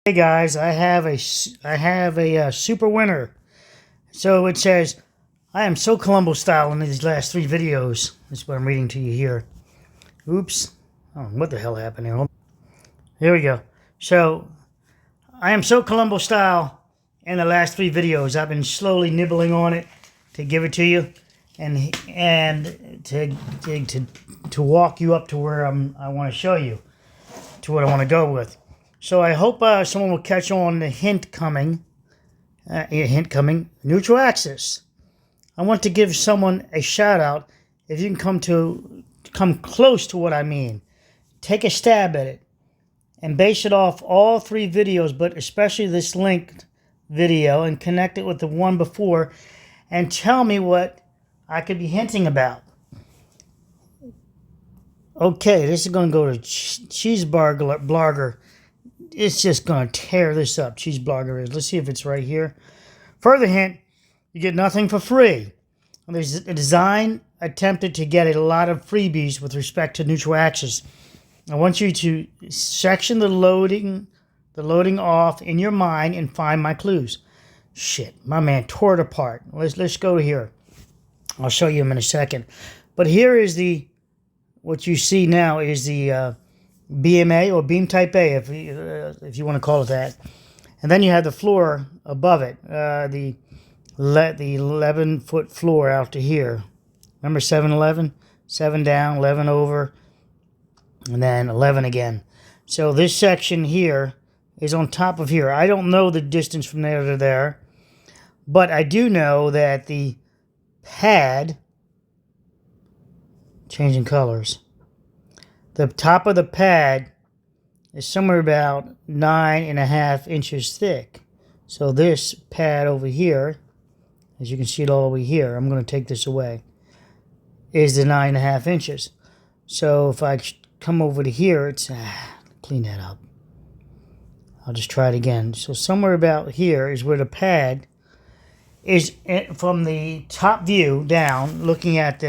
Hey guys, I have a super winner. So it says, I am so Columbo style in these last 3 videos. That's what I'm reading to you here. Oops. Oh, what the hell happened here? Here we go. So, I am so Columbo style in the last 3 videos. I've been slowly nibbling on it to give it to you and to walk you up to where I want to show you, to what I want to go with. So I hope someone will catch on the hint coming. Neutral axis. I want to give someone a shout out if you can come close to what I mean. Take a stab at it and base it off all 3 videos, but especially this linked video, and connect it with the one before and tell me what I could be hinting about. Okay, this is going to go to Chezblarger. It's just going to tear this up. Chezblarger is. Let's see if it's right here. Further hint, you get nothing for free. There's a design attempted to get a lot of freebies with respect to neutral axis. I want you to section the loading off in your mind and find my clues. Shit, my man tore it apart. Let's go here. I'll show you them in a second. But here is what you see now is the BMA or beam type A, if you want to call it that. And then you have the floor above it, the 11-foot floor out to here. Remember 7-11? 7 down, 11 over, and then 11 again. So this section here is on top of here. I don't know the distance from there to there, but I do know that the pad, changing colors, the top of the pad is somewhere about 9.5 inches thick. So this pad over here, as you can see it all over here, I'm going to take this away, is the 9.5 inches. So if I come over to here, it's, clean that up. I'll just try it again. So somewhere about here is where the pad is, from the top view down, looking at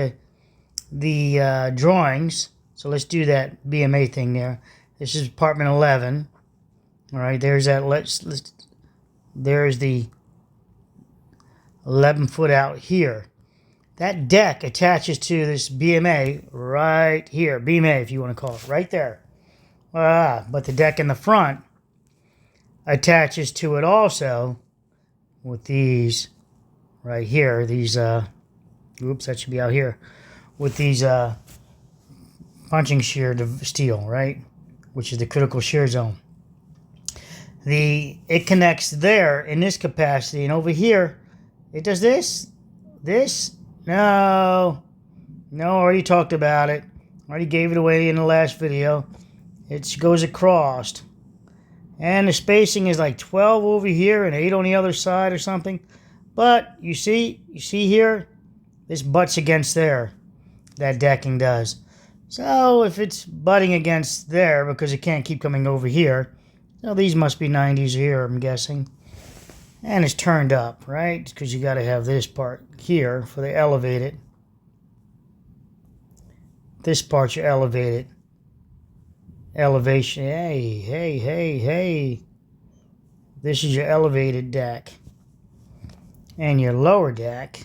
the drawings. So let's do that BMA thing there. This is apartment 11. All right, there's that. There's the 11 foot out here. That deck attaches to this BMA right here. BMA, if you want to call it, right there. But the deck in the front attaches to it also with these right here. These, oops, that should be out here. With these punching shear steel, right? Which is the critical shear zone. It connects there in this capacity, and over here, it does this. No, already talked about it. Already gave it away in the last video. It goes across. And the spacing is like 12 over here and 8 on the other side or something. But you see here, this butts against there. That decking does. So if it's butting against there because it can't keep coming over here, so these must be 90s here, I'm guessing. And it's turned up, right? Because you got to have this part here for the elevated. This part you elevated. Elevation. Hey. This is your elevated deck. And your lower deck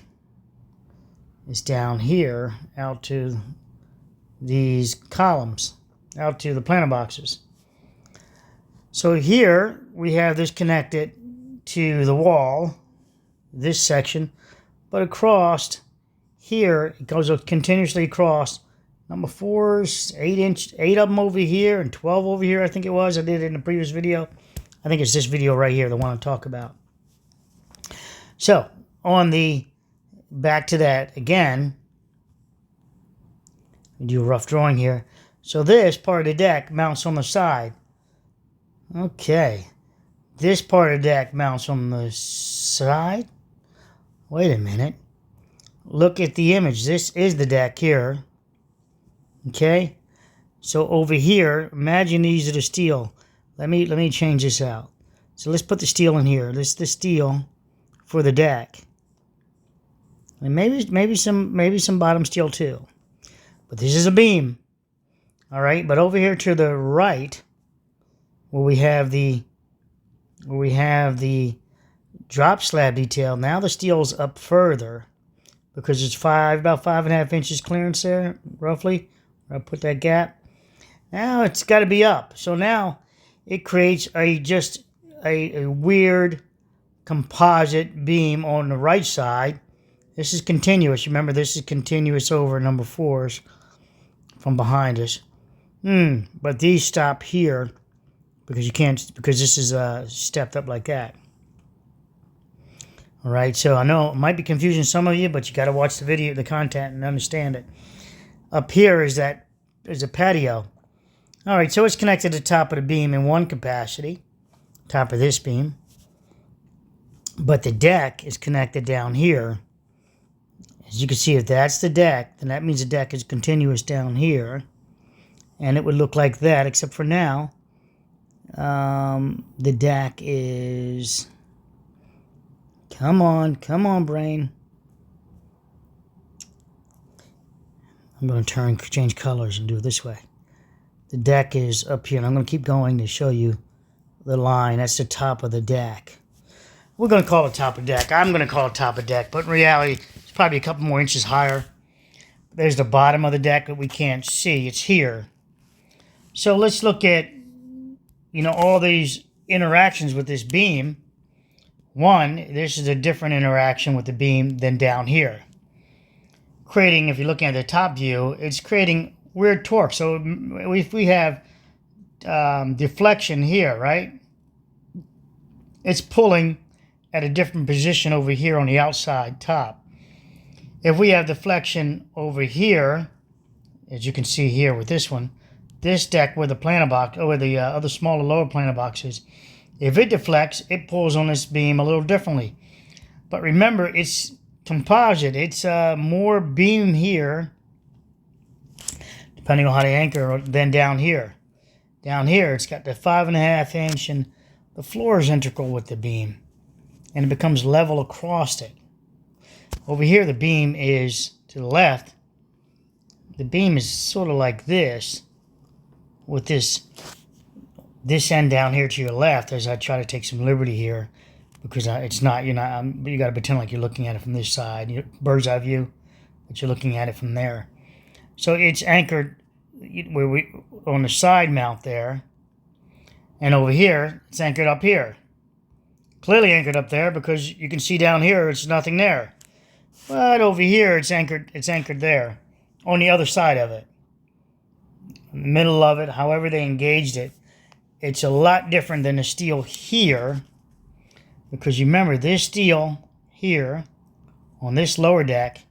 is down here out to these columns, out to the planter boxes. So here we have this connected to the wall, this section, but across here it goes continuously across. Number 4 is 8 of them over here and 12 over here, I think it was. I did it in the previous video. I think it's this video right here, the one I talk about. So back to that again. Do a rough drawing here. So this part of the deck mounts on the side. Okay. This part of the deck mounts on the side. Wait a minute. Look at the image. This is the deck here. Okay. So over here, imagine these are the steel. Let me change this out. So let's put the steel in here. This is the steel for the deck. And maybe some bottom steel too. But this is a beam. All right, but over here to the right, where we have the where we have the drop slab detail. Now the steel's up further because it's about 5.5 inches clearance there, roughly. I'll put that gap. Now it's got to be up. So now it creates just a weird composite beam on the right side. This is continuous. Remember, this is continuous over number 4s from behind us. But these stop here because you can't, because this is stepped up like that. All right, so I know it might be confusing some of you, but you got to watch the video, the content, and understand it. Up here is a patio. All right, so it's connected to the top of the beam in one capacity, top of this beam. But the deck is connected down here. As you can see, if that's the deck, then that means the deck is continuous down here. And it would look like that, except for now, the deck is... Come on, brain. I'm going to change colors and do it this way. The deck is up here, and I'm going to keep going to show you the line. That's the top of the deck. We're going to call it top of deck. I'm going to call it top of deck, but in reality, it's probably a couple more inches higher. There's the bottom of the deck that we can't see. It's here. So let's look at, all these interactions with this beam. One, this is a different interaction with the beam than down here. Creating, if you're looking at the top view, it's creating weird torque. So if we have deflection here, right? It's pulling at a different position over here on the outside top. If we have deflection over here, as you can see here with this one, this deck where the planer box, or where the other smaller lower planer box is, if it deflects, it pulls on this beam a little differently. But remember, it's composite. It's more beam here, depending on how they anchor, than down here. Down here, it's got the 5.5 inch, and the floor is integral with the beam. And it becomes level across it. Over here, the beam is to the left. The beam is sort of like this, with this end down here to your left, as I try to take some liberty here, because it's not, you got to pretend like you're looking at it from this side, bird's eye view, but you're looking at it from there. So it's anchored on the side mount there, and over here, it's anchored up here. Clearly anchored up there because you can see down here, it's nothing there. But over here, it's anchored there, on the other side of it. In the middle of it, however they engaged it, it's a lot different than the steel here, because you remember this steel here on this lower deck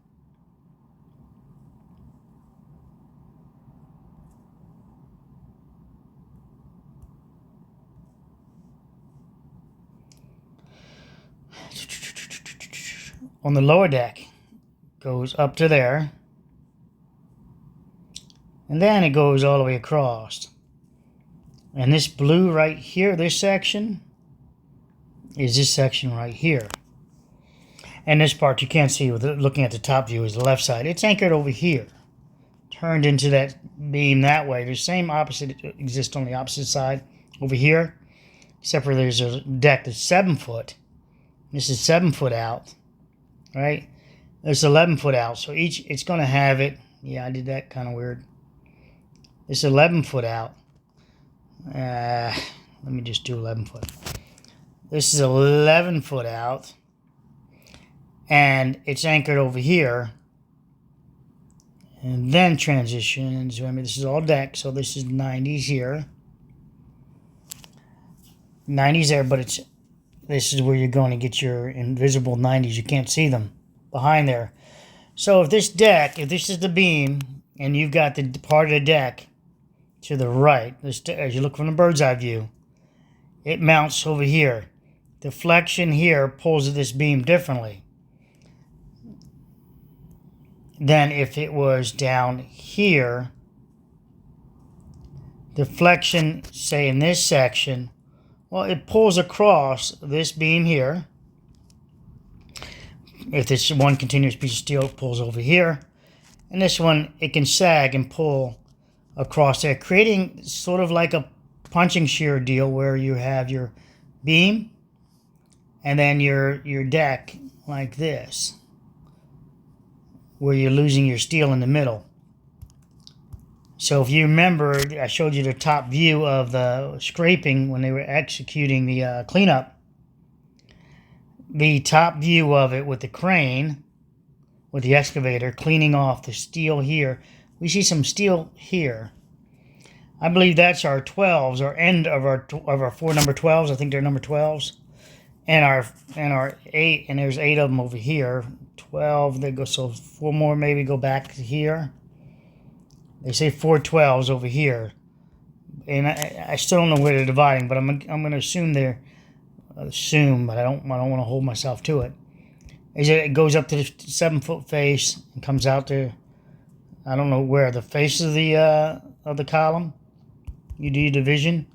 goes up to there, and then it goes all the way across. And this blue right here, this section, is this section right here. And this part you can't see with looking at the top view is the left side. It's anchored over here, turned into that beam that way. The same opposite exists on the opposite side over here, except for there's a deck that's 7 foot. This is 7 foot out, right? It's 11 foot out. So it's going to have it. Yeah, I did that kind of weird. It's 11 foot out. Let me just do 11 foot. This is 11 foot out, and it's anchored over here, and then transitions. Remember, this is all deck, so this is 90s here, 90s there, but this is where you're going to get your invisible 90s. You can't see them behind there. So if this is the beam, and you've got the part of the deck to the right, as you look from the bird's eye view, it mounts over here. Deflection here pulls this beam differently than if it was down here. Deflection, say in this section, well, it pulls across this beam here. If this one continuous piece of steel, it pulls over here. And this one, it can sag and pull across there, creating sort of like a punching shear deal where you have your beam, and then your deck like this, where you're losing your steel in the middle. So if you remember, I showed you the top view of the scraping when they were executing the cleanup. The top view of it with the crane, with the excavator, cleaning off the steel here. We see some steel here. I believe that's our 12s, our end of our 4 number 12s. I think they're number 12s. And our 8, and there's 8 of them over here. 12, they go, so 4 more maybe go back to here. They say 4 12s over here. And I still don't know where they're dividing, but I'm going to assume they're, but I don't want to hold myself to it. Is it goes up to the 7-foot face and comes out to, I don't know where, the face of the column. You do your division,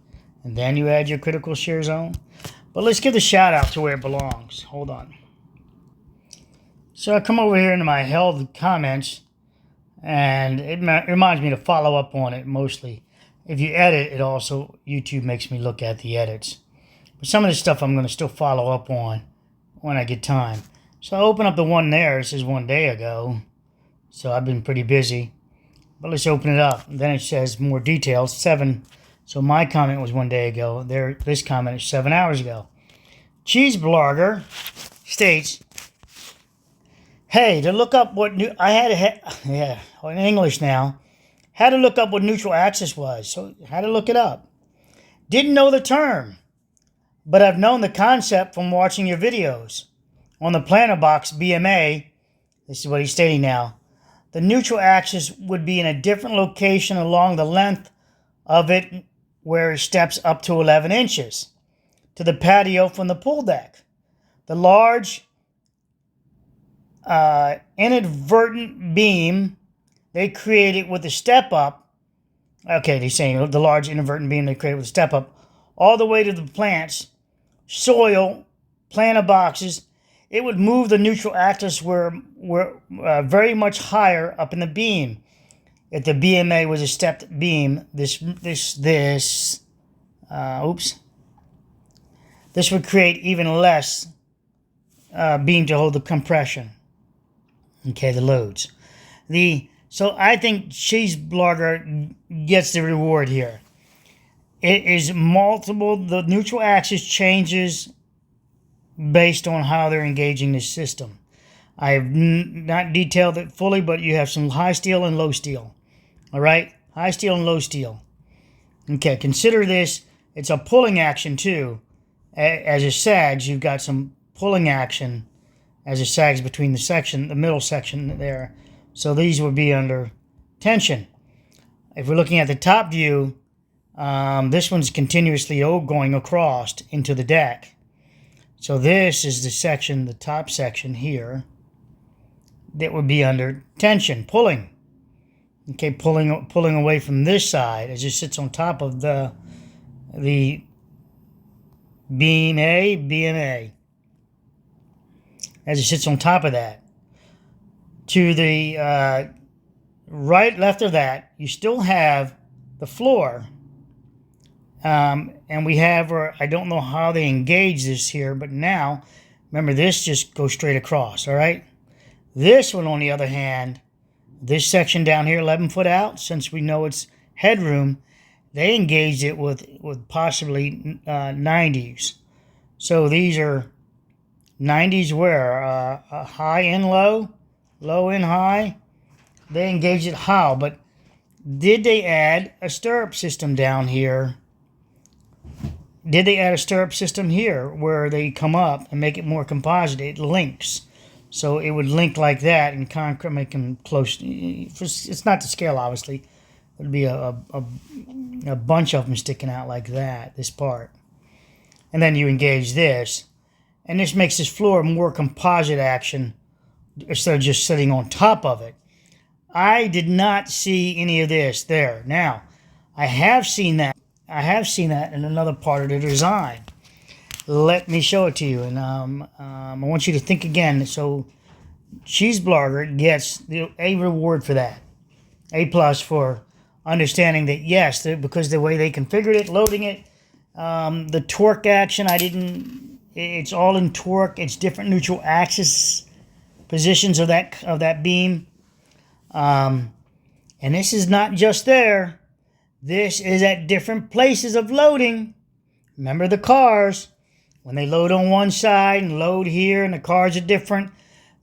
and then you add your critical shear zone. But let's give the shout out to where it belongs. Hold on. So I come over here into my held comments, and it reminds me to follow up on it mostly. If you edit, it also, YouTube makes me look at the edits. But some of this stuff I'm going to still follow up on when I get time. So I open up the one there. This is 1 day ago. So I've been pretty busy. But let's open it up. And then it says more details, 7. So my comment was 1 day ago. This comment is 7 hours ago. Chezblarger states, hey, to look up what in English now, had to look up what neutral axis was. So had to look it up. Didn't know the term, but I've known the concept from watching your videos. On the planner box BMA, this is what he's stating now, the neutral axis would be in a different location along the length of it where it steps up to 11 inches to the patio from the pool deck. The large inadvertent beam they created with the step up, okay, they're saying the large inadvertent beam they created with the step up, all the way to the plants, soil, planter boxes, it would move the neutral axis were very much higher up in the beam. If the BMA was a stepped beam, this would create even less beam to hold the compression. Okay, the loads. So I think Chezblarger gets the reward here. It is multiple. The neutral axis changes based on how they're engaging the system. I have not detailed it fully, but you have some high steel and low steel. All right? High steel and low steel. Okay, consider this. It's a pulling action, too. As it sags, you've got some pulling action as it sags between the middle section there. So these would be under tension. If we're looking at the top view, this one's continuously going across into the deck. So this is the section, the top section here, that would be under tension, pulling. Okay, pulling away from this side as it sits on top of the beam A, BMA. As it sits on top of that. To the left of that, you still have the floor. And we have, I don't know how they engage this here, but now, remember, this just goes straight across, all right? This one, on the other hand, this section down here, 11 foot out, since we know it's headroom, they engaged it with possibly 90s. So these are 90s where? High and low, low and high. They engaged it how? But did they add a stirrup system down here? Did they add a stirrup system here where they come up and make it more composite? It links. So it would link like that and concrete, make them close. It's not to scale, obviously. It would be a bunch of them sticking out like that, this part. And then you engage this. And this makes this floor more composite action instead of just sitting on top of it. I did not see any of this there. Now, I have seen that. I have seen that in another part of the design. Let me show it to you. And I want you to think again. So Chezblarger gets a reward for that. A plus for understanding that, yes, because the way they configured it, loading it, The torque action, it's all in torque. It's different neutral axis positions of that beam. And this is not just there. This is at different places of loading. Remember the cars, when they load on one side and load here and the cars are different,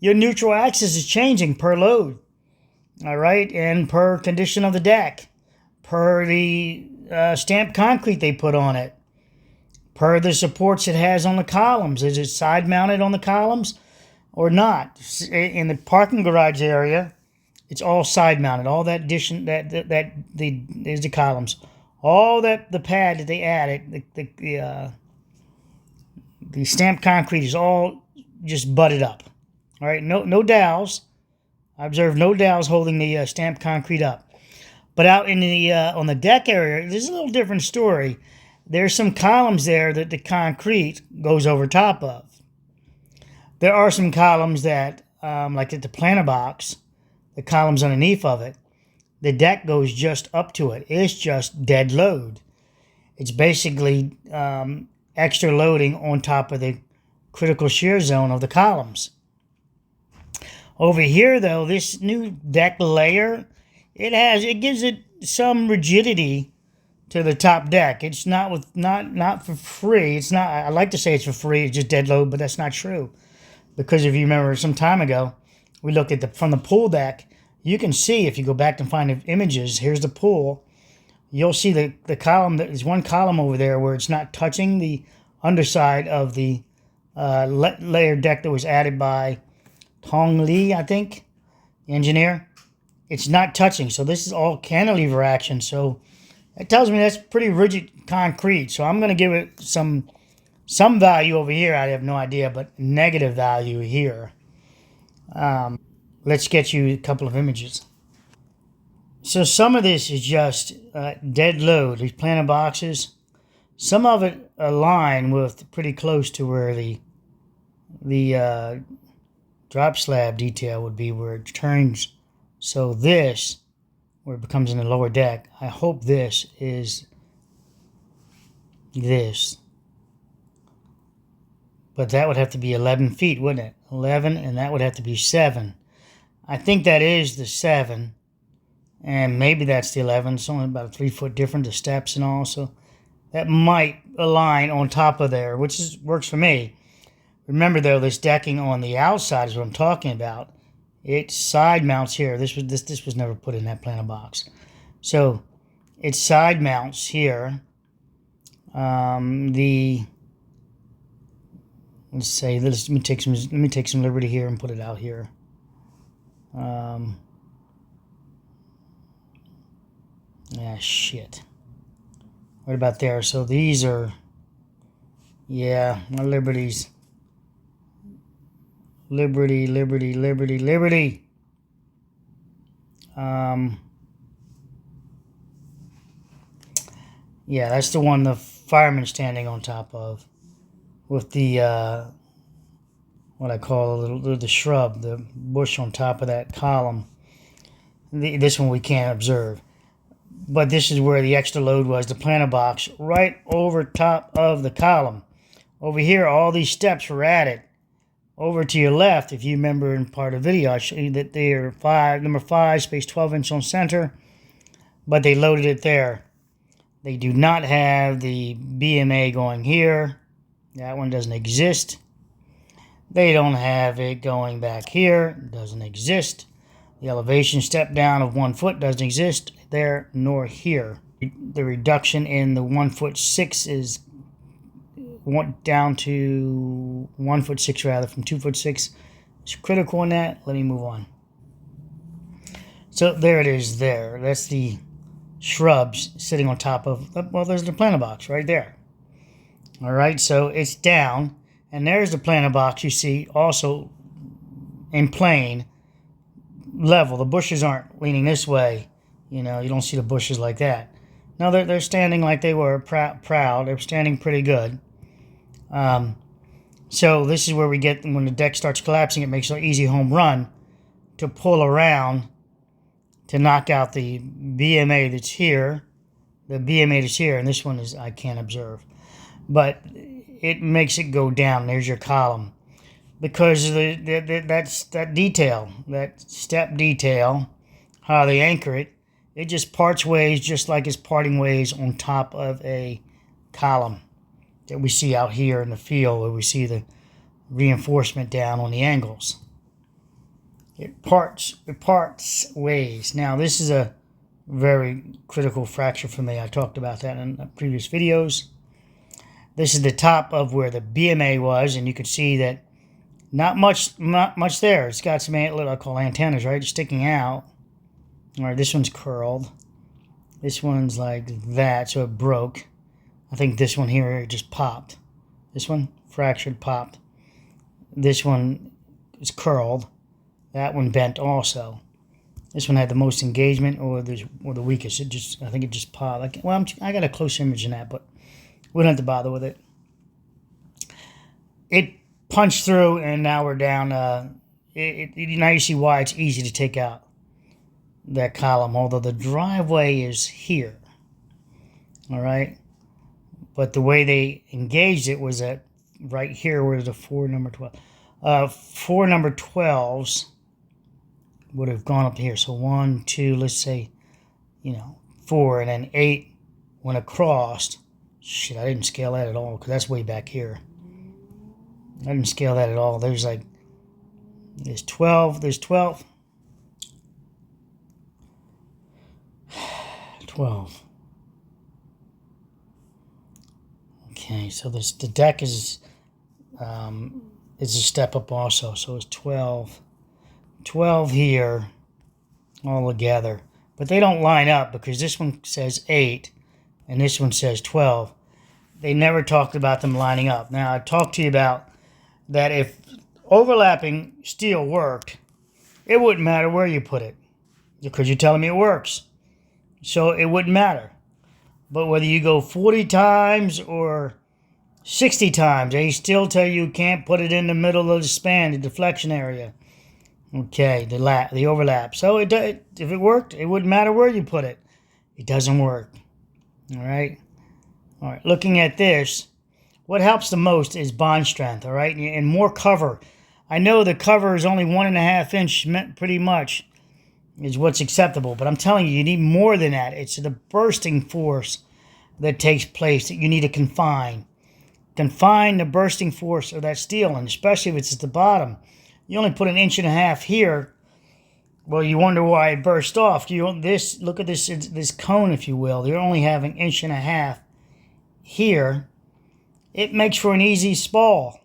your neutral axis is changing per load. All right, and per condition of the deck, per the stamped concrete they put on it, per the supports it has on the columns. Is it side mounted on the columns or not? In the parking garage area, it's all side mounted. All that addition there's the columns. All that the pad that they added, the stamped concrete is all just butted up. All right, no dowels. I observed no dowels holding the stamped concrete up. But out in the on the deck area, there's a little different story. There's some columns there that the concrete goes over top of. There are some columns that, like at the planter box, the columns underneath of it, the deck goes just up to it. It's just dead load. It's basically extra loading on top of the critical shear zone of the columns. Over here, though, this new deck layer, it gives it some rigidity to the top deck. It's not for free. It's not. I like to say it's for free. It's just dead load, but that's not true. Because if you remember, some time ago, we looked at from the pool deck. You can see if you go back and find the images. Here's the pool. You'll see the column. There's one column over there where it's not touching the underside of the layer deck that was added by Tong Li, I think, the engineer. It's not touching, so this is all cantilever action. So it tells me that's pretty rigid concrete. So I'm going to give it some value over here. I have no idea, but negative value here. Let's get you a couple of images. So some of this is just dead load. These planter boxes, some of it align with pretty close to where the drop slab detail would be, where it turns. So this, where it becomes in the lower deck, I hope this is this. But that would have to be 11 feet, wouldn't it? 11, and that would have to be 7. I think that is the 7, and maybe that's the 11. It's only about a 3 foot difference, the steps and all, so that might align on top of there, which works for me. Remember, though, this decking on the outside is what I'm talking about. It side mounts here. This was never put in that planter box. So it side mounts here. Let me take some liberty here and put it out here. Shit. What about there? So these are, yeah, my liberties. Liberty. Yeah, that's the one the fireman's standing on top of, with the what I call the shrub, the bush on top of that column. This one we can't observe, but this is where the extra load was, the planter box, right over top of the column. Over here, all these steps were added. Over to your left, if you remember in part of the video, I showed you that they are number 5, space 12" on center, but they loaded it there. They do not have the BMA going here. That one doesn't exist. They don't have it going back here. It doesn't exist. The elevation step down of 1 foot doesn't exist there nor here. The reduction in the 1'6" is down to 1'6" rather, from 2'6". It's critical in that. Let me move on. So there it is there. That's the shrubs sitting on top of, well, there's the planter box right there. All right, so it's down, and there's the planter box you see also in plane level. The bushes aren't leaning this way. You know, you don't see the bushes like that. No, they're standing like they were proud. They're standing pretty good. So this is where we get, when the deck starts collapsing, it makes an easy home run to pull around to knock out the BMA that's here, and this one is I can't observe. but it makes it go down. There's your column. Because of that detail, that step detail, how they anchor it, it just parts ways just like it's parting ways on top of a column that we see out here in the field where we see the reinforcement down on the angles. It parts ways. Now this is a very critical fracture for me. I talked about that in previous videos. This is the top of where the BMA was, and you can see that not much there. It's got some what I call antennas, right, sticking out. All right, this one's curled. This one's like that, so it broke. I think this one here just popped. This one fractured, popped. This one is curled. That one bent also. This one had the most engagement, or the weakest. I think it just popped. I got a close image in that, but we don't have to bother with it. It punched through, and now we're down. Now you see why it's easy to take out that column, although the driveway is here. All right, but the way they engaged it was at right here, where the four number 12. Four number 12s would have gone up here. So 1, 2, let's say, 4, and then 8 went across. Shit, I didn't scale that at all because that's way back here. I didn't scale that at all. There's 12. There's 12. 12. Okay, so the deck is a step up also. So it's 12. 12 here all together. But they don't line up because this one says 8 and this one says 12. They never talked about them lining up. Now, I talked to you about that if overlapping steel worked, it wouldn't matter where you put it because you're telling me it works. So it wouldn't matter. But whether you go 40 times or 60 times, they still tell you can't put it in the middle of the span, the deflection area. Okay, the overlap. So if it worked, it wouldn't matter where you put it. It doesn't work. All right. All right. Looking at this, what helps the most is bond strength. All right, and more cover. I know the cover is only 1.5 inch, pretty much, is what's acceptable. But I'm telling you, you need more than that. It's the bursting force that takes place that you need to confine. Confine the bursting force of that steel, and especially if it's at the bottom. You only put 1.5 inches here. Well, you wonder why it burst off. Look at this cone, if you will. You're only having 1.5 inches here. It makes for an easy spall.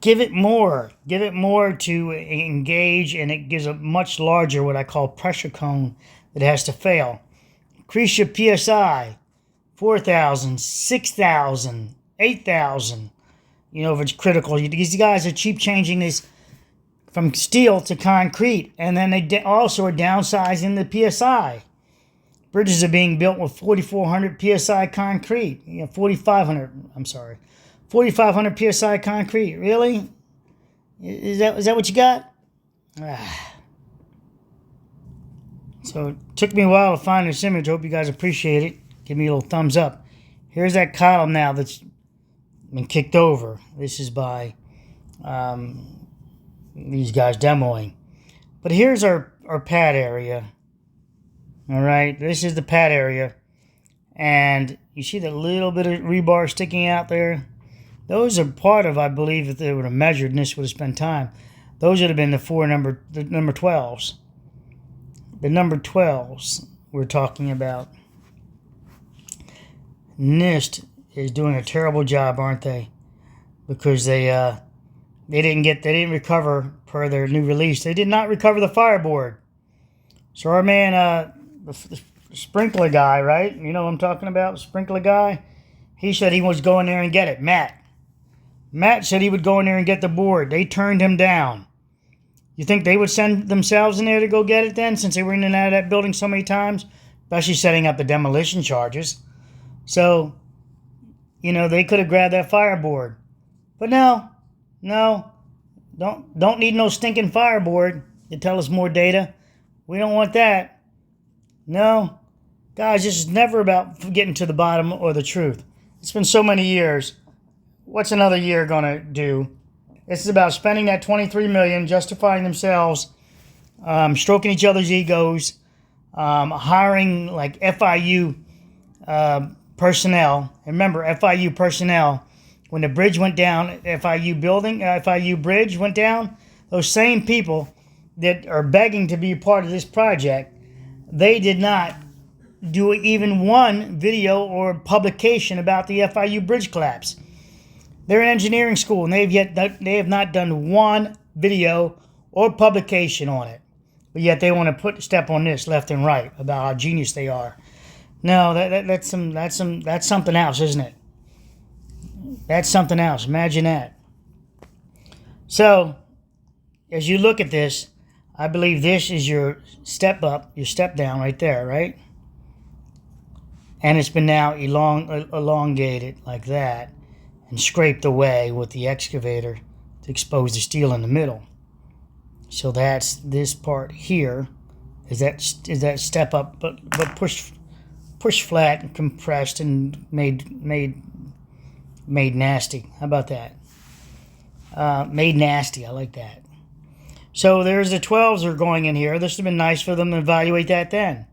Give it more. Give it more to engage, and it gives a much larger, what I call pressure cone that has to fail. Increase your PSI. 4,000, 6,000, 8,000. If it's critical. These guys are cheap changing this from steel to concrete. And then they also are downsizing the PSI. Bridges are being built with 4,400 PSI concrete. 4,500, I'm sorry. 4,500 PSI concrete. Really? Is that what you got? So it took me a while to find this image. Hope you guys appreciate it. Give me a little thumbs up. Here's that column now that's been kicked over. This is by these guys demoing. But here's our pad area. All right, this is the pad area. And you see that little bit of rebar sticking out there? Those are part of, I believe, if they would have measured and this would have spent time, those would have been the number 12s. The number 12s we're talking about. NIST is doing a terrible job, aren't they? Because they didn't recover per their new release. They did not recover the fireboard. So our man, the sprinkler guy, right? You know what I'm talking about, sprinkler guy. He said he was going there and get it. Matt said he would go in there and get the board. They turned him down. You think they would send themselves in there to go get it then, since they were in and out of that building so many times, especially setting up the demolition charges? So, they could have grabbed that fireboard. But no, don't need no stinking fireboard to tell us more data. We don't want that. No. Guys, this is never about getting to the bottom or the truth. It's been so many years. What's another year going to do? This is about spending that $23 million, justifying themselves, stroking each other's egos, hiring like FIU personnel. And remember, FIU personnel, when the bridge went down, FIU bridge went down, those same people that are begging to be a part of this project, they did not do even one video or publication about the FIU bridge collapse. They're in engineering school, and they have not done one video or publication on it. But yet they want to step on this left and right about how genius they are. No, that's something else, isn't it? That's something else. Imagine that. So, as you look at this, I believe this is your step up, your step down right there, right? And it's been now elongated like that and scraped away with the excavator to expose the steel in the middle. So that's this part here is that step up, but pushed flat and compressed and made nasty. How about that? Made nasty. I like that. So there's the 12s are going in here. This would have been nice for them to evaluate that then.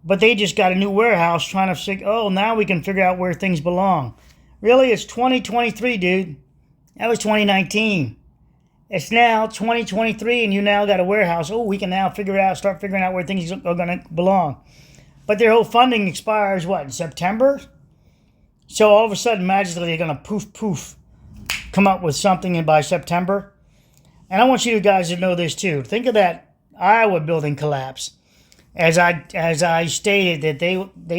But they just got a new warehouse trying to say, oh, now we can figure out where things belong. Really, it's 2023, dude. That was 2019. It's now 2023, and you now got a warehouse. Oh, we can now start figuring out where things are going to belong. But their whole funding expires, what, in September? So all of a sudden, magically, they're going to poof, come up with something by September. And I want you guys to know this, too. Think of that Iowa building collapse. As I stated that they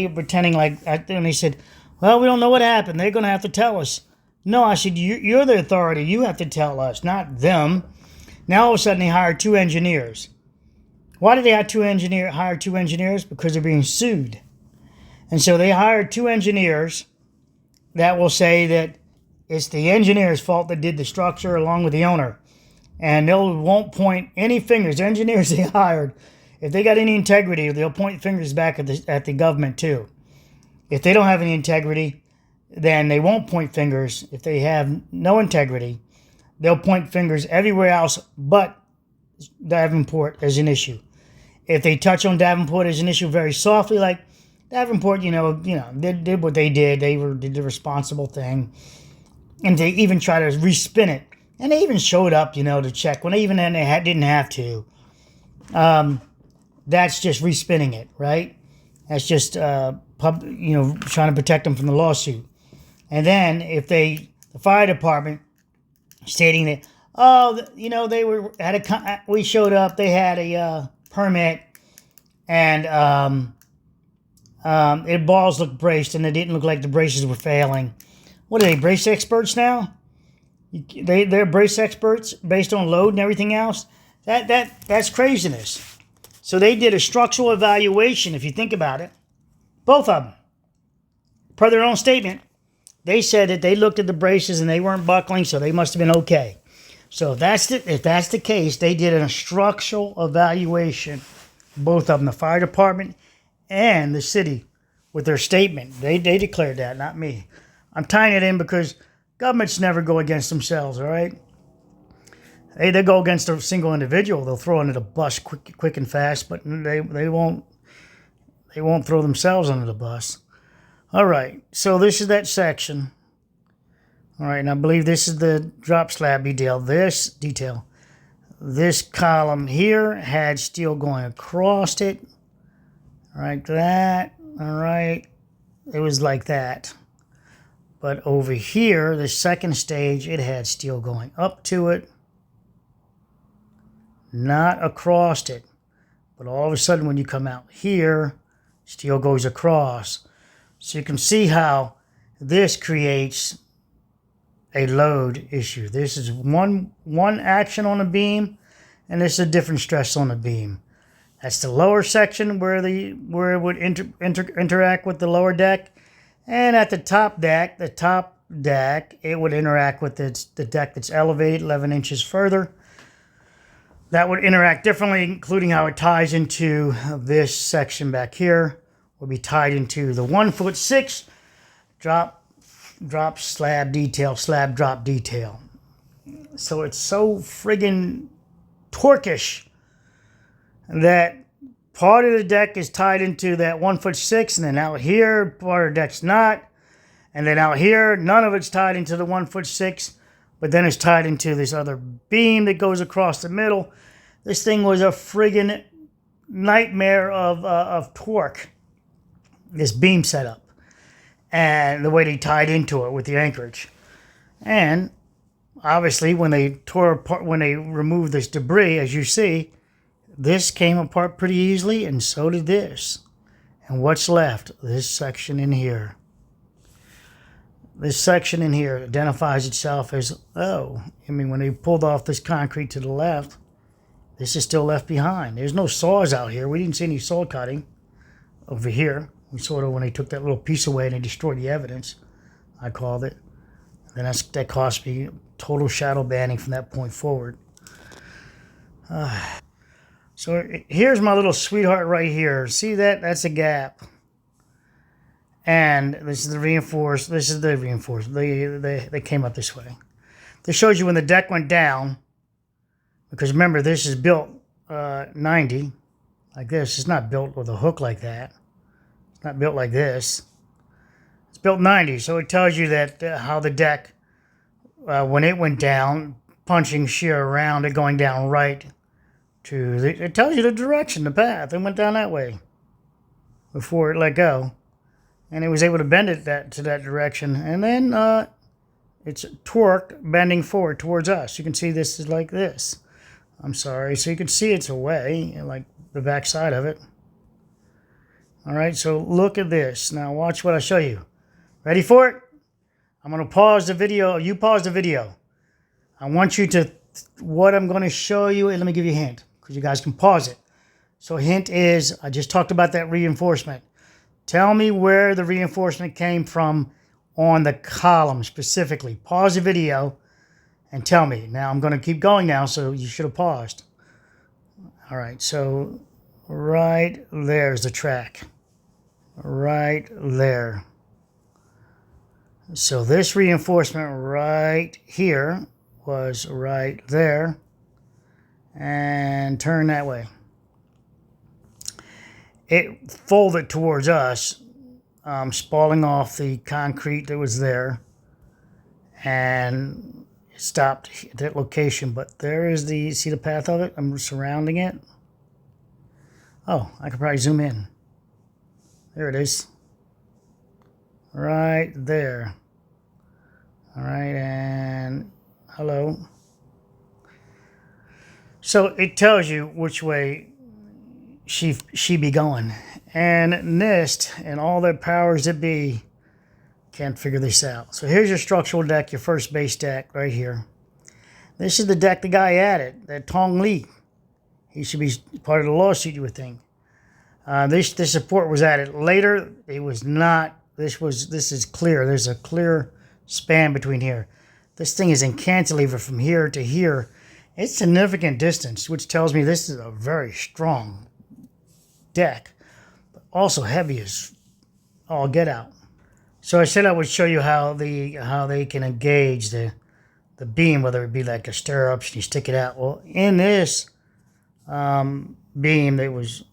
were pretending like, and they said, well, we don't know what happened. They're going to have to tell us. No, I said, you're the authority. You have to tell us, not them. Now, all of a sudden, they hired 2 engineers. Why did they hire 2 engineers? Because they're being sued. And so they hired 2 engineers that will say that it's the engineer's fault that did the structure along with the owner. And they won't point any fingers. The engineers they hired, if they got any integrity, they'll point fingers back at the government too. If they don't have any integrity, then they won't point fingers. If they have no integrity, they'll point fingers everywhere else but Davenport as an issue. If they touch on Davenport as an issue very softly, like Davenport, did what they did. They did the responsible thing. And they even try to respin it. And they even showed up, to check when they didn't have to. That's just respinning it, right? That's just, trying to protect them from the lawsuit. And then if the fire department stating that, we showed up, they had a permit, and their balls looked braced, and it didn't look like the braces were failing. What are they, brace experts now? They're brace experts based on load and everything else? That's craziness. So they did a structural evaluation, if you think about it. Both of them. Per their own statement, they said that they looked at the braces and they weren't buckling, so they must have been okay. So if that's the case, they did a structural evaluation, both of them, the fire department and the city, with their statement. They declared that, not me. I'm tying it in because governments never go against themselves, all right? They go against a single individual. They'll throw under the bus quick and fast, but they won't throw themselves under the bus. All right, so this is that section. All right, and I believe this is the drop slab detail. This column here had steel going across it. Like that. All right, it was like that. But over here, the second stage, it had steel going up to it, not across it. But all of a sudden, when you come out here, steel goes across. So you can see how this creates a load issue. This is one action on the beam, and this is a different stress on the beam. That's the lower section where it would interact with the lower deck. And at the top deck, it would interact with the deck that's elevated 11 inches further. That would interact differently, including how it ties into this section back here. Will be tied into the 1'6" drop drop, slab, detail, slab, drop, detail. So it's so friggin' torquish that part of the deck is tied into that 1'6", and then out here, part of the deck's not. And then out here, none of it's tied into the 1'6", but then it's tied into this other beam that goes across the middle. This thing was a friggin' nightmare of torque, this beam setup, and the way they tied into it with the anchorage. And obviously, when they tore apart, when they removed this debris, as you see, this came apart pretty easily, and so did this. And what's left? This section in here. This section in here identifies itself as, oh, I mean, when they pulled off this concrete to the left, this is still left behind. There's no saws out here. We didn't see any saw cutting over here. We sort of, when they took that little piece away and they destroyed the evidence, I called it. And that cost me total shadow banning from that point forward. So here's my little sweetheart right here. See that? That's a gap. And this is the reinforced. This is the reinforced. They came up this way. This shows you when the deck went down. Because remember, this is built 90, like this. It's not built with a hook like that. It's not built like this. It's built 90, so it tells you that how the deck, when it went down, punching shear around it, going down right to it tells you the direction, the path. It went down that way before it let go, and it was able to bend it to that direction, and then it's torqued, bending forward towards us. You can see this is like this. I'm sorry, so you can see it's away, like the back side of it. All right, so look at this. Now watch what I show you. Ready for it? I'm going to pause the video. You pause the video. I want you to, what I'm going to show you, and let me give you a hint, because you guys can pause it. So a hint is, I just talked about that reinforcement. Tell me where the reinforcement came from on the column specifically. Pause the video and tell me. Now I'm going to keep going now, so you should have paused. All right, so right there's the track. Right there. So this reinforcement right here was right there, and turn that way. It folded towards us, spalling off the concrete that was there, and it stopped at that location. But there is the, see the path of it? I'm surrounding it. Oh, I could probably zoom in. There it is. Right there. All right, and hello. So it tells you which way she be going. And NIST and all their powers that be can't figure this out. So here's your structural deck, your first base deck right here. This is the deck the guy added, that Tong Lee. He should be part of the lawsuit, you would think. This support was added later. It was not. This is clear. There's a clear span between here. This thing is in cantilever from here to here. It's significant distance, which tells me this is a very strong deck, but also heavy as all get out. So I said I would show you how they can engage the beam, whether it be like a stirrups and you stick it out. Well, in this beam that was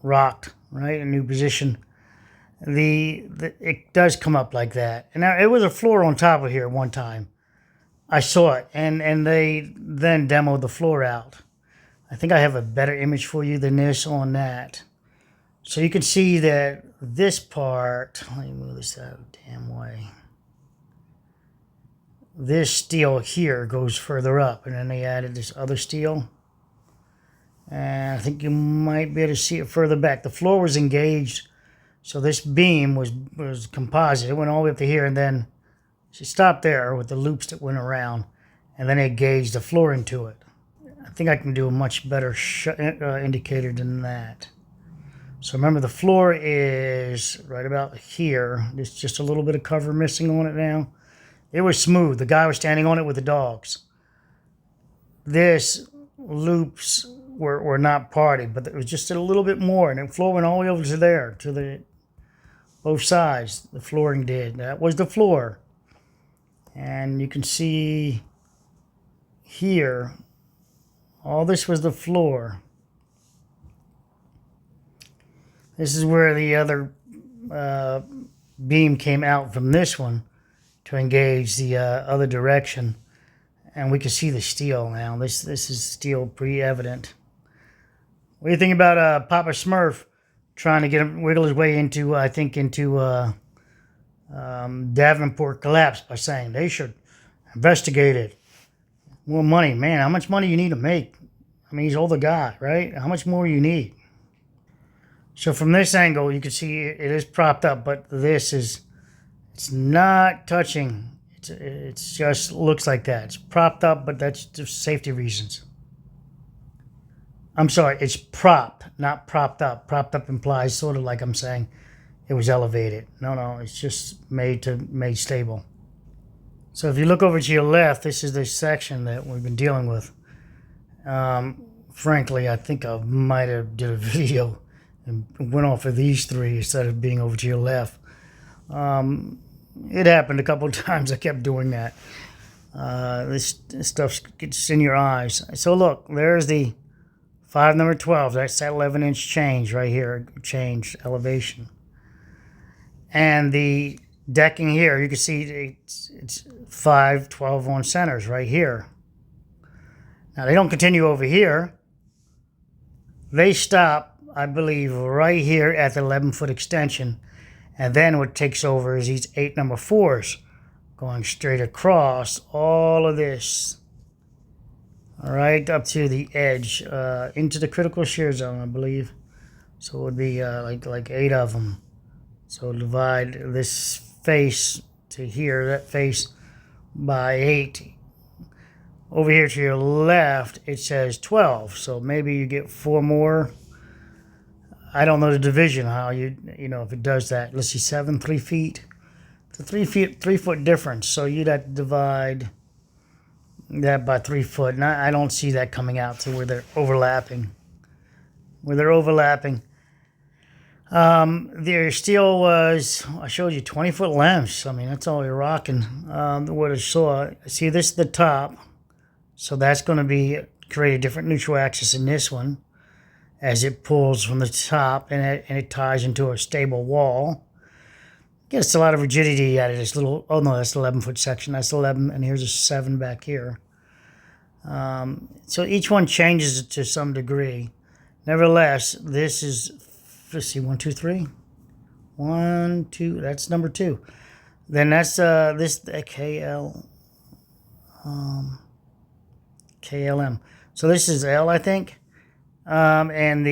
rocked, right, a new position, it does come up like that. And now it was a floor on top of here one time. I saw it, and they then demoed the floor out. I think I have a better image for you than this on that. So you can see that this part, let me move this out of the damn way. This steel here goes further up, and then they added this other steel. And I think you might be able to see it further back. The floor was engaged, so this beam was composite. It went all the way up to here, and then she stopped there with the loops that went around, and then they gauged the floor into it. I think I can do a much better indicator than that. So remember, the floor is right about here. There's just a little bit of cover missing on it now. It was smooth. The guy was standing on it with the dogs. This loops were not parted, but it was just a little bit more, and the floor went all the way over to there, to the both sides. The flooring did. That was the floor. And you can see here, all this was the floor. This is where the other beam came out from this one to engage the other direction. And we can see the steel now. This is steel pretty evident. What do you think about Papa Smurf trying to get him wiggle his way into, I think, into Davenport collapse by saying they should investigate it. More money, man. How much money you need to make? I mean, he's older guy, right? How much more you need? So from this angle, you can see it is propped up, but it's not touching. It just looks like that. It's propped up, but that's just safety reasons. I'm sorry, it's propped, not propped up. Propped up implies sort of like I'm saying it was elevated. No, it's just made stable. So if you look over to your left, this is the section that we've been dealing with. Frankly, I think I might have did a video and went off of these three instead of being over to your left. It happened a couple of times. I kept doing that. This stuff gets in your eyes. So look, there's the 5 number 12. That's that 11-inch change right here. Change elevation. And the decking here, you can see it's 5 12-1 centers right here. Now they don't continue over here. They stop, I believe, right here at the 11-foot extension. And then what takes over is these 8 number 4s going straight across all of this. All right, up to the edge, into the critical shear zone, I believe. So it would be like 8 of them. So divide this face to here, that face by 8. Over here to your left, it says 12. So maybe you get 4 more. I don't know the division, how you know, if it does that. Let's see, 7, 3 feet. It's a 3 foot difference. So you'd have to divide that by 3 foot. And I don't see that coming out to where they're overlapping. Their steel was, I showed you 20-foot lengths. I mean, that's all you're rocking. What I saw, see, this is the top. So that's going to create a different neutral axis in this one as it pulls from the top and it ties into a stable wall. Gets a lot of rigidity out of this little, oh no, that's 11-foot section. That's 11, and here's a 7 back here. So each one changes it to some degree. Nevertheless, this is, let's see, 1, 2, 3. 1, 2, that's number 2. Then that's this KLM. So this is L, I think. And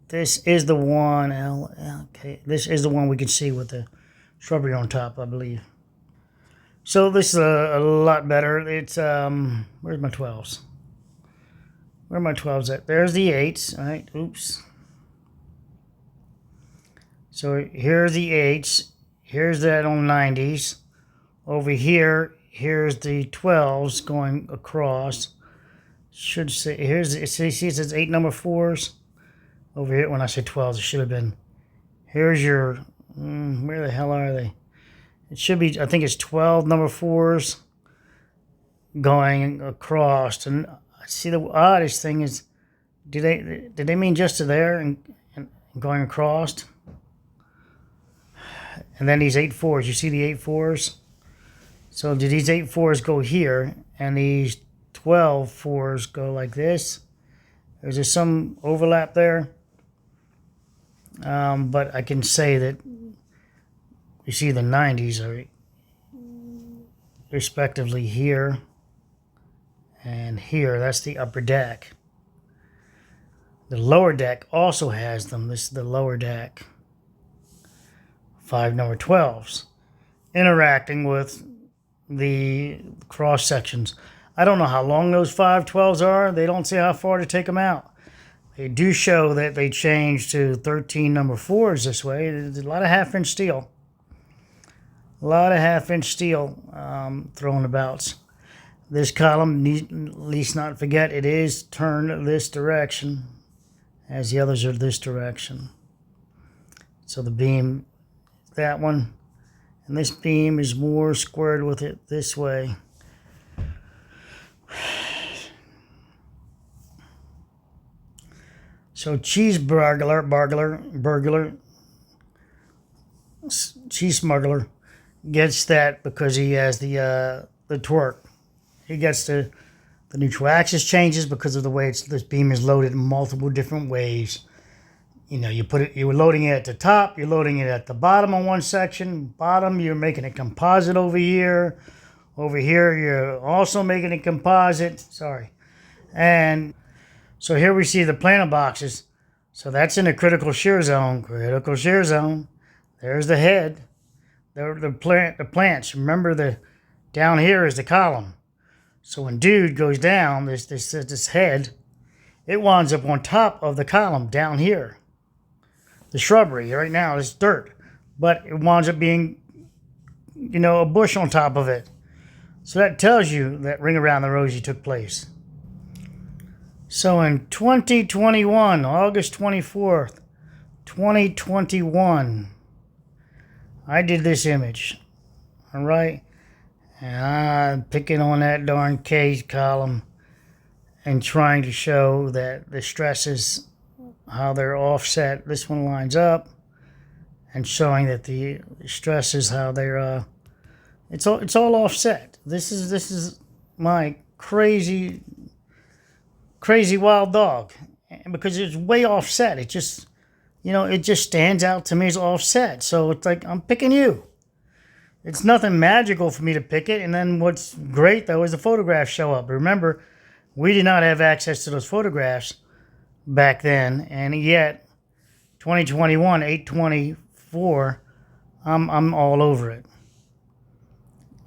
this is the one, okay, this is the one we can see with the shrubbery on top, I believe. So this is a lot better. It's, where's my 12s? Where are my 12s at? There's the 8s, all right, oops. So here's the 8s. Here's that on 90s. Over here, here's the 12s going across. Should say, see, it says 8 number 4s. Over here, when I say 12s, it should have been. Here's your, where the hell are they? It should be, I think it's 12 number 4s going across. And see, the oddest thing is, did they mean just to there and going across? And then these 8 4s, you see the 8 4s? So did these 8 4s go here, and these 12 4s go like this? Is there some overlap there? But I can say that you see the 90s are respectively here and here. That's the upper deck. The lower deck also has them. This is the lower deck. 5 number 12s interacting with the cross sections. I don't know how long those 5 12s are. They don't say how far to take them out. They do show that they changed to 13 number 4s this way. There's a lot of half-inch steel. A lot of half-inch steel thrown about. This column, at least not forget, it is turned this direction, as the others are this direction. So the beam, that one, And this beam is more squared with it this way. So Chezblarger, cheese smuggler gets that because he has the torque. He gets the neutral axis changes because of the way this beam is loaded in multiple different ways. You know, you're loading it at the top, you're loading it at the bottom on one section. Bottom, you're making a composite over here. Over here, you're also making a composite. Sorry. And so here we see the planer boxes. So that's in the critical shear zone. Critical shear zone. There's the head. The plants. Remember, down here is the column. So when dude goes down, this head, it winds up on top of the column down here. The shrubbery right now is dirt, but it winds up being, you know, a bush on top of it. So that tells you that ring around the rosy took place. So in 2021, August 24th, 2021, I did this image, all right? And I'm picking on that darn K column and trying to show that the stresses, how they're offset. This one lines up, and showing that the stresses, how they're it's all offset. This is my crazy wild dog, because it's way offset. It just, you know, it just stands out to me as offset. So it's like, I'm picking you. It's nothing magical for me to pick it. And then what's great though is the photographs show up. Remember, we did not have access to those photographs back then, and yet 2021 8/24, I'm all over it.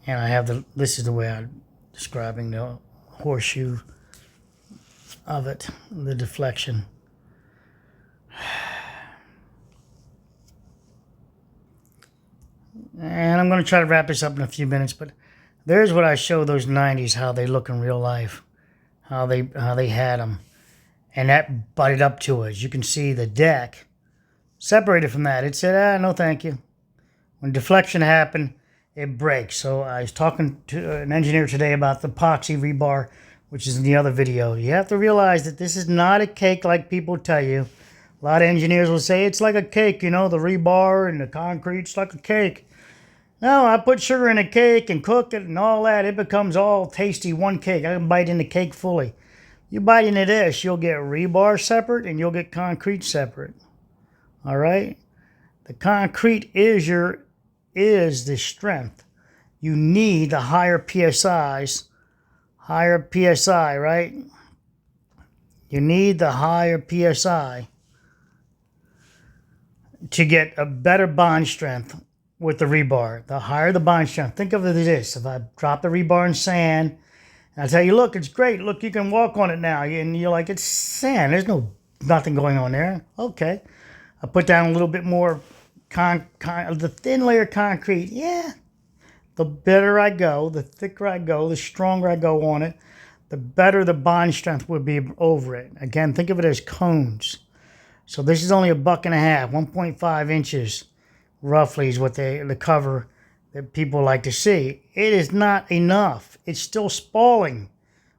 And I have this is the way I'm describing the horseshoe of it, the deflection. And I'm going to try to wrap this up in a few minutes, but there's what I show those 90s, how they look in real life, how they had them. And that butted up to us. You can see the deck separated from that. It said, no thank you. When deflection happened, it breaks. So I was talking to an engineer today about the epoxy rebar, which is in the other video. You have to realize that this is not a cake like people tell you. A lot of engineers will say it's like a cake, you know, the rebar and the concrete's like a cake. No, I put sugar in a cake and cook it and all that. It becomes all tasty, one cake. I can bite into cake fully. You bite into this, you'll get rebar separate and you'll get concrete separate. All right? The concrete is the strength. You need the higher PSIs. Higher PSI, right? You need the higher PSI to get a better bond strength with the rebar. The higher the bond strength. Think of it as this. If I drop the rebar in sand, and I tell you, look, it's great. Look, you can walk on it now. And you're like, it's sand. There's nothing going on there. Okay. I put down a little bit more the thin layer concrete. Yeah. The better I go, the thicker I go, the stronger I go on it, the better the bond strength would be over it. Again, think of it as cones. So this is only $1.50, 1.5 inches, roughly, is what the cover that people like to see. It is not enough. It's still spalling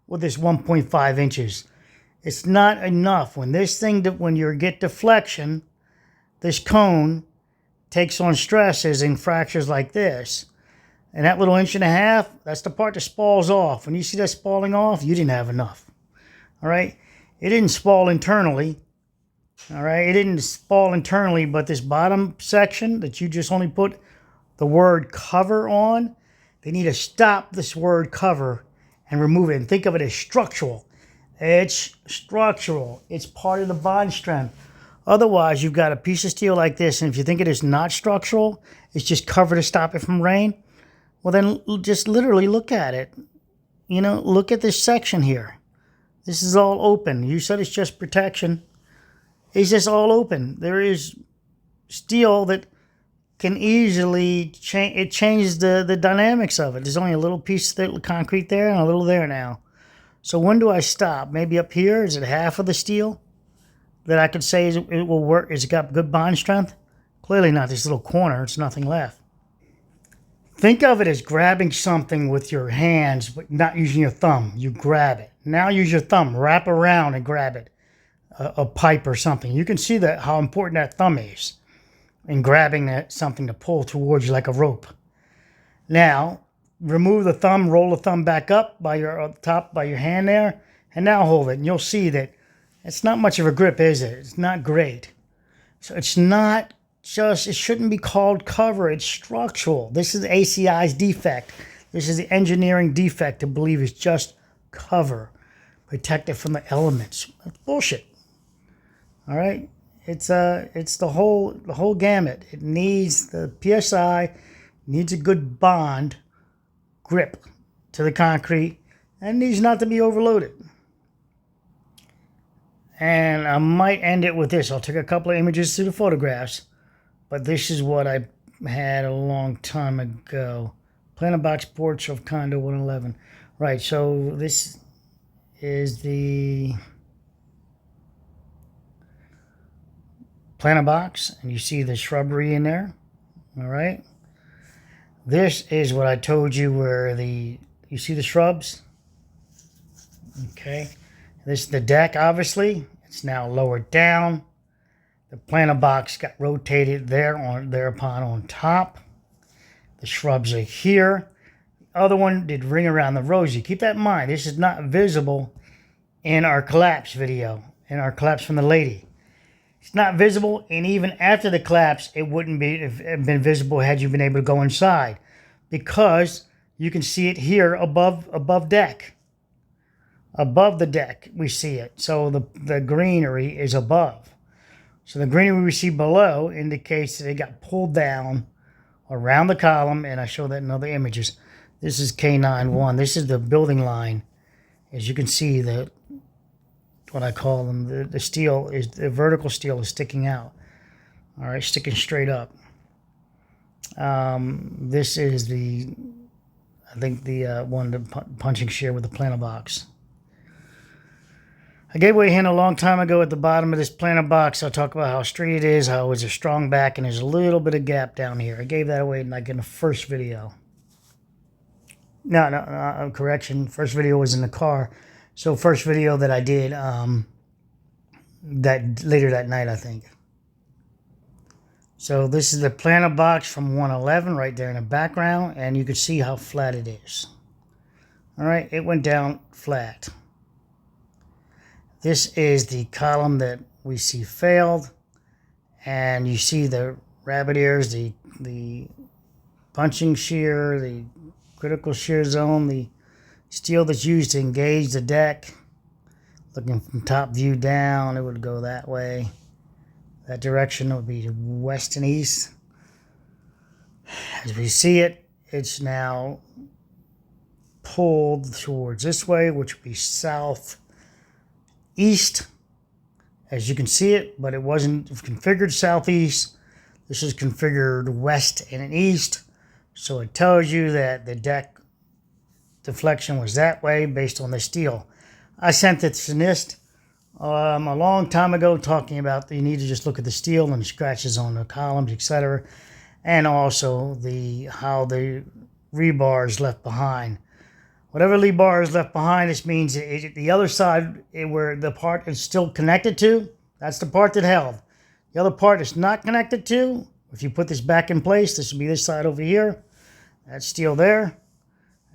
with this 1.5 inches. It's not enough. When when you get deflection, this cone takes on stresses and fractures like this. And that little 1.5 inches, that's the part that spalls off. When you see that spalling off, you didn't have enough. All right? It didn't spall internally. All right? It didn't spall internally, but this bottom section that you just only put the word cover on, they need to stop this word cover and remove it and think of it as structural. It's structural. It's part of the bond strength. Otherwise, you've got a piece of steel like this, and if you think it is not structural, it's just cover to stop it from rain, well, then just literally look at it. You know, look at this section here. This is all open. You said it's just protection. It's just all open. There is steel that can easily change. It changes the dynamics of it. There's only a little piece of concrete there and a little there now. So when do I stop? Maybe up here? Is it half of the steel that I could say it will work? Is it got good bond strength? Clearly not. This little corner, it's nothing left. Think of it as grabbing something with your hands, but not using your thumb. You grab it. Now use your thumb. Wrap around and grab it. A pipe or something. You can see that how important that thumb is in grabbing that something to pull towards you like a rope. Now, remove the thumb, roll the thumb back up by your top by your hand there, and now hold it. And you'll see that it's not much of a grip, is it? It's not great. So it's not just, it shouldn't be called cover. It's structural. This is ACI's defect. This is the engineering defect to believe it's just cover. Protect it from the elements. That's bullshit. All right, it's the whole gamut. It needs the PSI, needs a good bond grip to the concrete, and needs not to be overloaded. And I might end it with this. I'll take a couple of images to the photographs, but this is what I had a long time ago. Planter box porch of condo 111. Right. So this is the planter box, and you see the shrubbery in there. All right. This is what I told you where you see the shrubs. Okay. This is the deck, obviously. It's now lowered down. The planter box got rotated thereupon on top. The shrubs are here. The other one did ring around the rosy. Keep that in mind. This is not visible in our collapse video, in our collapse from the lady. It's not visible, and even after the collapse, it wouldn't have been visible had you been able to go inside, because you can see it here above deck. Above the deck, we see it. So the greenery is above. So the greenery we see below indicates that it got pulled down around the column, and I show that in other images. This is K91. This is the building line. As you can see, what I call them, the steel is, the vertical steel is sticking out. All right, sticking straight up. This is I think the one, the punching shear with the planter box. I gave away a hint a long time ago at the bottom of this planter box. I'll talk about how straight it is, how it's a strong back, and there's a little bit of gap down here. I gave that away like in the first video. No, correction. First video was in the car. So first video that I did later that night, I think. So this is the planter box from 111 right there in the background, and you can see how flat it is. All right, it went down flat. This is the column that we see failed, and you see the rabbit ears, the punching shear, the critical shear zone, the steel that's used to engage the deck. Looking from top view down, it would go that way. That direction would be west and east. As we see it, it's now pulled towards this way, which would be south east, as you can see it, but it wasn't configured southeast. This is configured west and east, so it tells you that the deck deflection was that way based on the steel. I sent it to NIST a long time ago, talking about you need to just look at the steel and the scratches on the columns, etc., and also how the rebar is left behind. Whatever rebar is left behind, this means the other side, where the part is still connected to, that's the part that held. The other part is not connected to. If you put this back in place, this will be this side over here. That's steel there.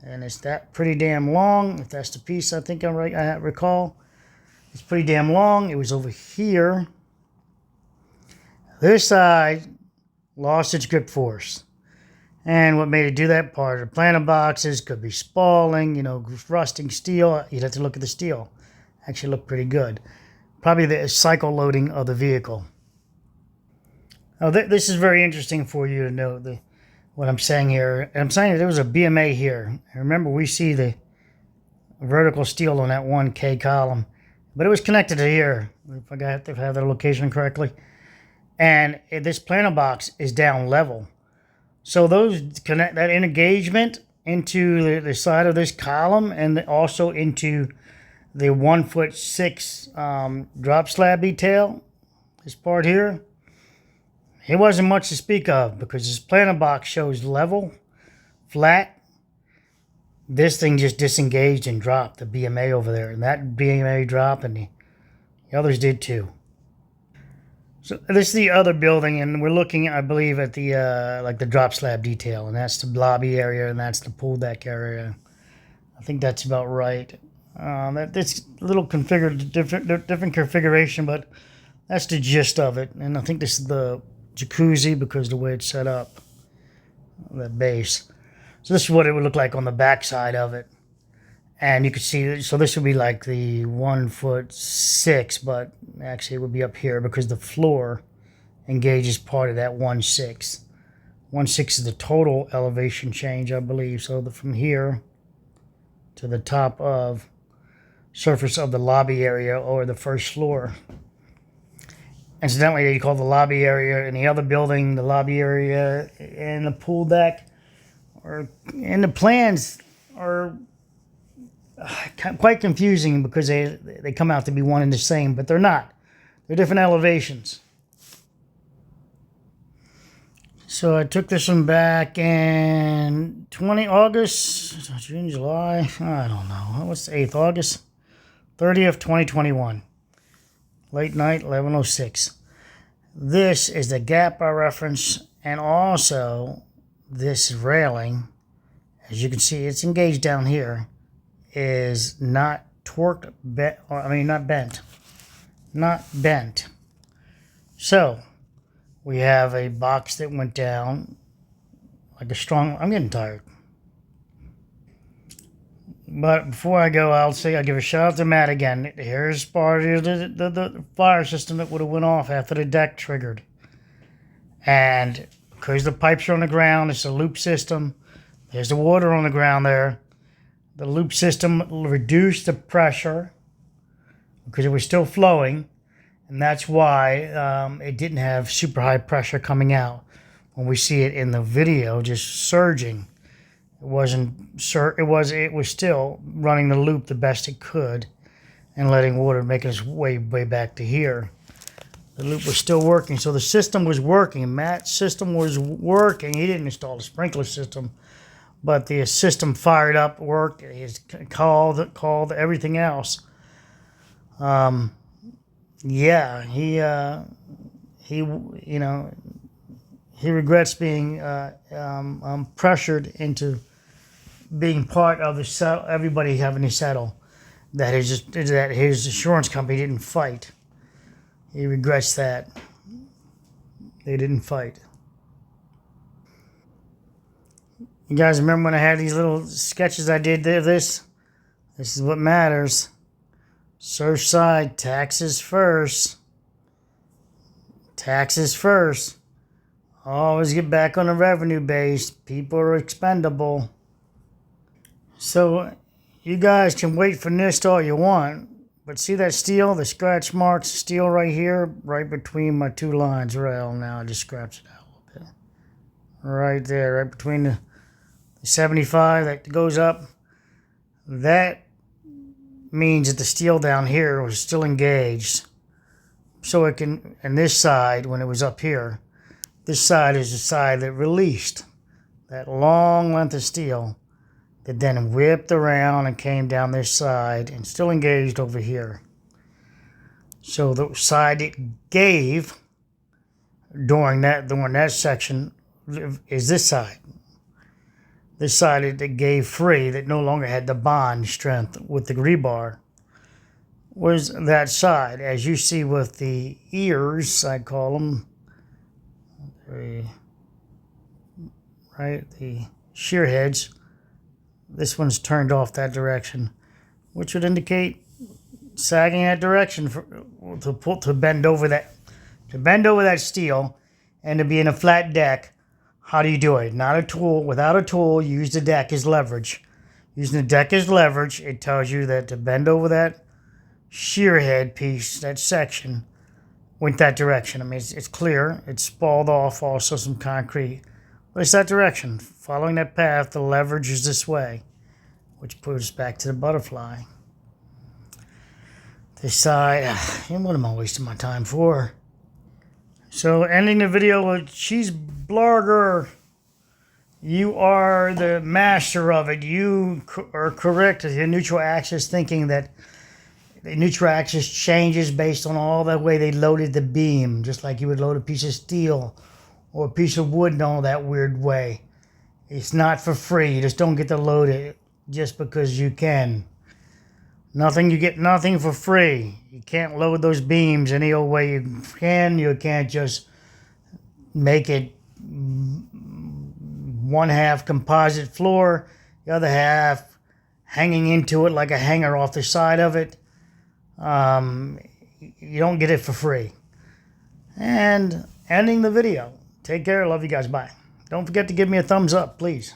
And it's that pretty damn long. If that's the piece I think I'm right, I recall. It's pretty damn long. It was over here. This side lost its grip force. And what made it do that, part of the planter boxes could be spalling, rusting steel. You'd have to look at the steel. Actually looked pretty good. Probably the cycle loading of the vehicle. Now, this is very interesting for you to know what I'm saying here. I'm saying that there was a BMA here. And remember, we see the vertical steel on that 1K column. But it was connected to here, if I have the location correctly. And this planter box is down level. So that engagement into the side of this column, and also into the 1'6" drop slab detail, this part here, it wasn't much to speak of, because this planter box shows level flat, this thing just disengaged and dropped the BMA over there. And that BMA dropped, and the others did too. So this is the other building, and we're looking, I believe, at the like the drop slab detail, and that's the lobby area, and that's the pool deck area. I think that's about right. That's a little configured, different configuration, but that's the gist of it. And I think this is the jacuzzi because of the way it's set up, that base. So this is what it would look like on the back side of it. And you can see, so this would be like the 1'6", but actually it would be up here because the floor engages part of that 1'6". 1'6" is the total elevation change, I believe. So from here to the top of surface of the lobby area or the first floor. Incidentally, you call the lobby area in the other building, the lobby area and the pool deck, or and the plans are quite confusing because they come out to be one and the same, but they're not. They're different elevations. So I took this one back in August, June, July, I don't know. What's the 8th? August 30th, 2021. Late night, 11:06. This is the gap I reference, and also this railing, as you can see, it's engaged down here, is not torqued, not bent. So we have a box that went down like a strong, I'm getting tired. But before I go, I'll give a shout out to Matt again. Here's part of the fire system that would have went off after the deck triggered. And because the pipes are on the ground, it's a loop system. There's the water on the ground there. The loop system reduced the pressure because it was still flowing. And that's why it didn't have super high pressure coming out. When we see it in the video, just surging. It was still running the loop the best it could and letting water make its way back to here. The loop was still working, so the system was working. Matt's system was working. He didn't install the sprinkler system, but the system fired up, worked. He called everything else. Yeah, he regrets being pressured into being part of the settle, everybody having to settle, that his insurance company didn't fight. He regrets that. They didn't fight. You guys remember when I had these little sketches I did there? This is what matters. Surfside, taxes first. Taxes first. Always get back on the revenue base. People are expendable. So you guys can wait for NIST all you want, but see that steel, the scratch marks, steel right here, right between my two lines. Well, now I just scratched it out a little bit. Right there, right between the 75 that goes up. That means that the steel down here was still engaged. So it can, and this side, when it was up here, this side is the side that released that long length of steel that then whipped around and came down this side and still engaged over here. So the side it gave during that section is this side. This side it gave free, that no longer had the bond strength with the rebar, was that side. As you see with the ears, I call them, the shear heads, this one's turned off that direction, which would indicate sagging that direction to bend over that steel and to be in a flat deck. How do you do it? Not a tool. Without a tool, you use the deck as leverage. Using the deck as leverage, it tells you that to bend over that shear head piece, that section, went that direction. I mean, it's clear. It's spalled off also some concrete. But it's that direction. Following that path, the leverage is this way, which puts us back to the butterfly. This side, what am I wasting my time for? So ending the video with Chezblarger. You are the master of it. You are correct as your neutral axis, thinking that the neutral axis changes based on all the way they loaded the beam, just like you would load a piece of steel or a piece of wood in all that weird way. It's not for free. You just don't get to load it just because you can. You get nothing for free. You can't load those beams any old way you can. You can't just make it one half composite floor, the other half hanging into it like a hanger off the side of it. You don't get it for free. And ending the video. Take care. Love you guys. Bye. Don't forget to give me a thumbs up, please.